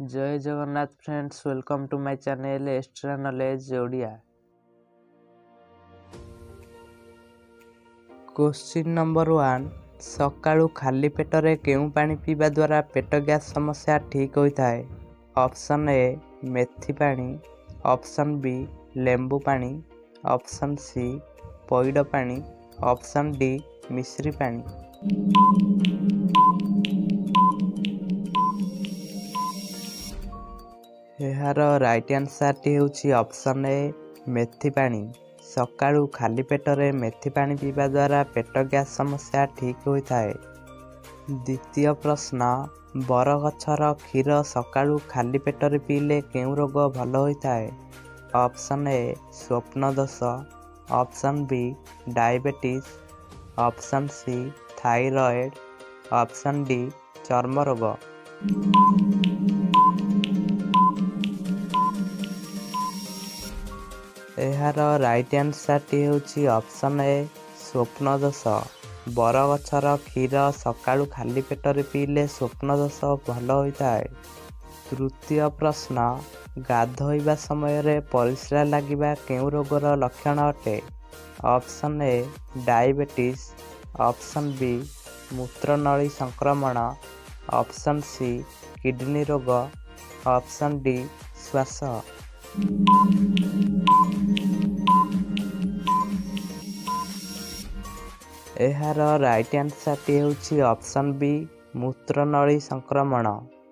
जय Jagannath friends, welcome to my channel extra knowledge Odia. Question number 1, सकाळू खाली पेटरे केउं पानी पीवा द्वारा पेट गैस समस्या ठीक होता है? ऑप्शन ए मेथी पानी, ऑप्शन बी लेंबू पानी, ऑप्शन सी पइड पानी, ऑप्शन डी मिश्री पानी। यार राइट आंसर टी होची ऑप्शन ए मेथी पानी। सकाळू खाली पेटरे मेथी पानी पीवा द्वारा पेट गैस समस्या ठीक होता है। द्वितीय प्रश्न, बरगछर क्षीर सकाळू खाली पेटरे पीले केउं रोग भल होता है? ऑप्शन ए स्वप्न दोष, option B diabetes, option C thyroid, option D चर्म रोग। यार राइट आंसर टी होची ऑप्शन ए स्वप्न दोष। बरगछर क्षीर सकाळू खाली पेटरे पीले स्वप्न दोष भल होता है। तृतीय प्रश्न, गाधोइबा समय परिस्रा लागिबा केउं रोगर लक्षण अटे? Option A diabetes, option B मूत्रनली संक्रमण, ऑप्शन सी किडनी रोग, ऑप्शन डी श्वास। यार राइट आंसर टी होची ऑप्शन बी मूत्रनली संक्रमण।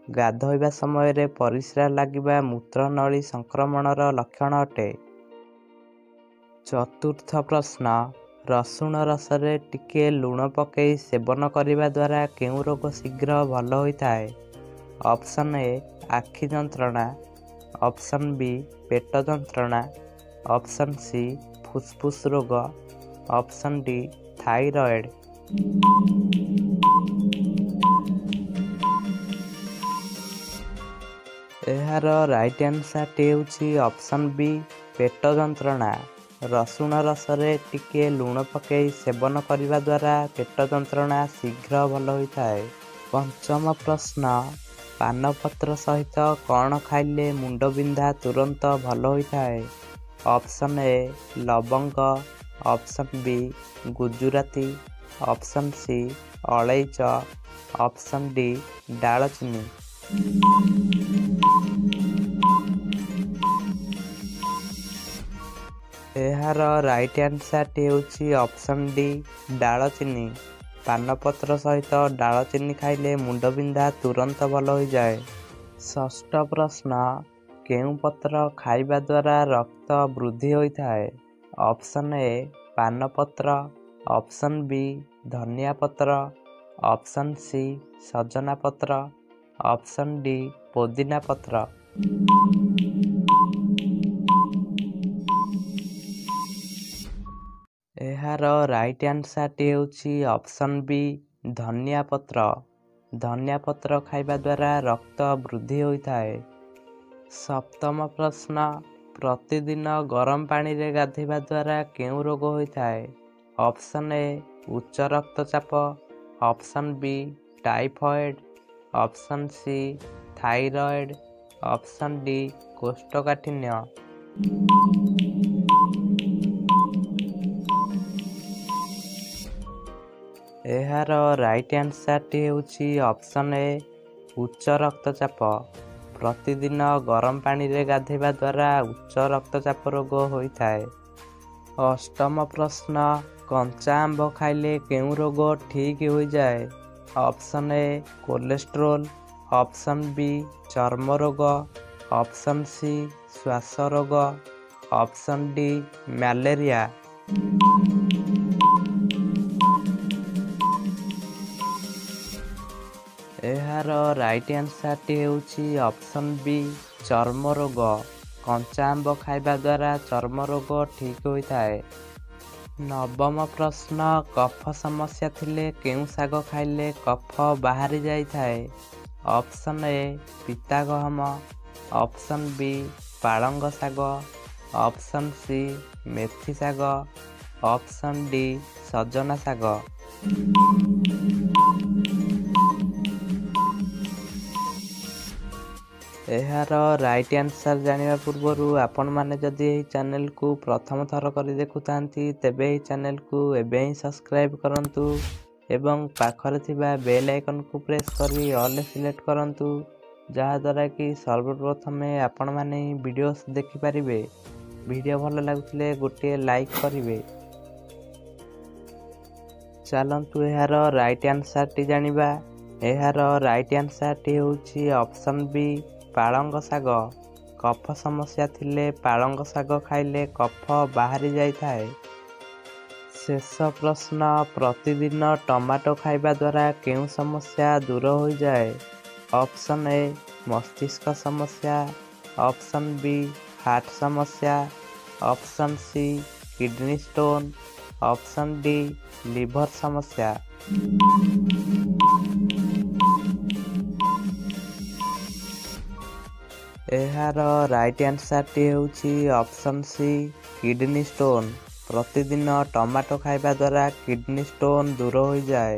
गाधोइबा समय परिस्रा लागिबा मूत्रनली संक्रमणर लक्षण अटे। चतुर्थ प्रश्न, रसुण रसरे टिके लुण पकई सेवन करिबा द्वारा केउं रोग शीघ्र भल होता है? ऑप्शन ए आखि जंत्रणा, ऑप्शन बी पेट जंत्रणा, ऑप्शन सी फुसफुस रोग, ऑप्शन डी थायराइड। यार राइट आंसर टी होची ऑप्शन बी पेट जंत्रणा। रसुण रसरे टिके लुण पकई सेवन करिबा द्वारा पेट जंत्रणा शीघ्र भल होता है। पंचम प्रश्न, पानपत्र सहित कौन खाइले मुंड बिंधा तुरंत भल होता है? ऑप्शन ए लवंग, option B Gujarati, option C अलैच, ऑप्शन डी दालचीनी। यार राइट आंसर टी होची ऑप्शन डी दालचीनी। पानपत्र सहित दालचीनी खाइले मुंड बिंधा तुरंत भल हो जाए। षष्ठ प्रश्न, केउं पत्र खाइबा द्वारा रक्त वृद्धि होता है? ऑप्शन ए पानपत्र, ऑप्शन बी धनिया पत्र, ऑप्शन सी सजना पत्र, ऑप्शन डी पुदीना पत्र। यार राइट आंसर टी होची ऑप्शन बी धनिया पत्र। धनिया पत्र खाइबा द्वारा रक्त वृद्धि होता है। सप्तम प्रश्न, प्रतिदिन गरम पानी रे गाधेबा द्वारा केउं रोग होता है? ऑप्शन ए उच्च रक्तचाप, option B typhoid, option C thyroid, option D कोष्ठकाठिन्य। यार राइट आंसर टी होची ऑप्शन ए उच्च रक्तचाप। प्रतिदिन गरम पानी रे गाधेबा द्वारा उच्च रक्तचाप रोग होता है। अष्टम प्रश्न, कंचा आंब खाइले केउं रोग ठीक हो जाए? Option A cholesterol, option B चर्म रोग, ऑप्शन सी श्वास रोग, ऑप्शन डी मलेरिया। यार राइट आंसर टी होची ऑप्शन बी चर्म रोग। कंचा आंब खाइबा द्वारा चर्म रोग ठीक होता है। नवम प्रश्न, कफ समस्या थिले केउं साग खाइले कफ बाहरी जाइथाए? ऑप्शन ए पिता गहम, ऑप्शन बी पालंग साग, ऑप्शन सी मेथी साग, ऑप्शन डी सजना साग। ଏହାର ରାଇଟ୍ ଆନ୍ସର୍ ଜାଣିବା ପୂର୍ବରୁ ଆପଣମାନେ ଯଦି ଏହି ଚ୍ୟାନେଲକୁ ପ୍ରଥମ ଥର କରି ଦେଖୁଥାନ୍ତି ତେବେ ଏହି ଚ୍ୟାନେଲକୁ ଏବେ ହିଁ ସବସ୍କ୍ରାଇବ୍ କରନ୍ତୁ ଏବଂ ପାଖରେ ଥିବା ବେଲ୍ ଆଇକନ୍କୁ ପ୍ରେସ୍ କରି ଅଲ୍ ସିଲେକ୍ଟ କରନ୍ତୁ, ଯାହାଦ୍ୱାରା କି ସର୍ବପ୍ରଥମେ ଆପଣମାନେ ହିଁ ଭିଡ଼ିଓସ୍ ଦେଖିପାରିବେ। ଭିଡ଼ିଓ ଭଲ ଲାଗୁଥିଲେ ଗୋଟିଏ ଲାଇକ୍ କରିବେ। ଚାଲନ୍ତୁ ଏହାର ରାଇଟ୍ ଆନ୍ସର୍ଟି ଜାଣିବା। ଏହାର ରାଇଟ୍ ଆନ୍ସର୍ଟି ହେଉଛି ଅପସନ୍ ବି, ପାଳଙ୍ଗ ଶାଗ। କଫ ସମସ୍ୟା ଥିଲେ ପାଳଙ୍ଗ ଶାଗ ଖାଇଲେ କଫ ବାହାରି ଯାଇଥାଏ। ଶେଷ ପ୍ରଶ୍ନ, ପ୍ରତିଦିନ ଟମାଟୋ ଖାଇବା ଦ୍ୱାରା କେଉଁ ସମସ୍ୟା ଦୂର ହୋଇଯାଏ? ଅପସନ୍ ଏ ମସ୍ତିଷ୍କ ସମସ୍ୟା, ଅପସନ୍ ବି ହାର୍ଟ ସମସ୍ୟା, option C kidney stone, option D liver ସମସ୍ୟା। ଏହାର ରାଇଟ୍ ଆନ୍ସର୍ଟି ହେଉଛି ଅପସନ୍ ସି କିଡନୀ ଷ୍ଟୋନ୍। ପ୍ରତିଦିନ ଟମାଟୋ ଖାଇବା ଦ୍ୱାରା କିଡନୀ ଷ୍ଟୋନ୍ ଦୂର ହୋଇଯାଏ।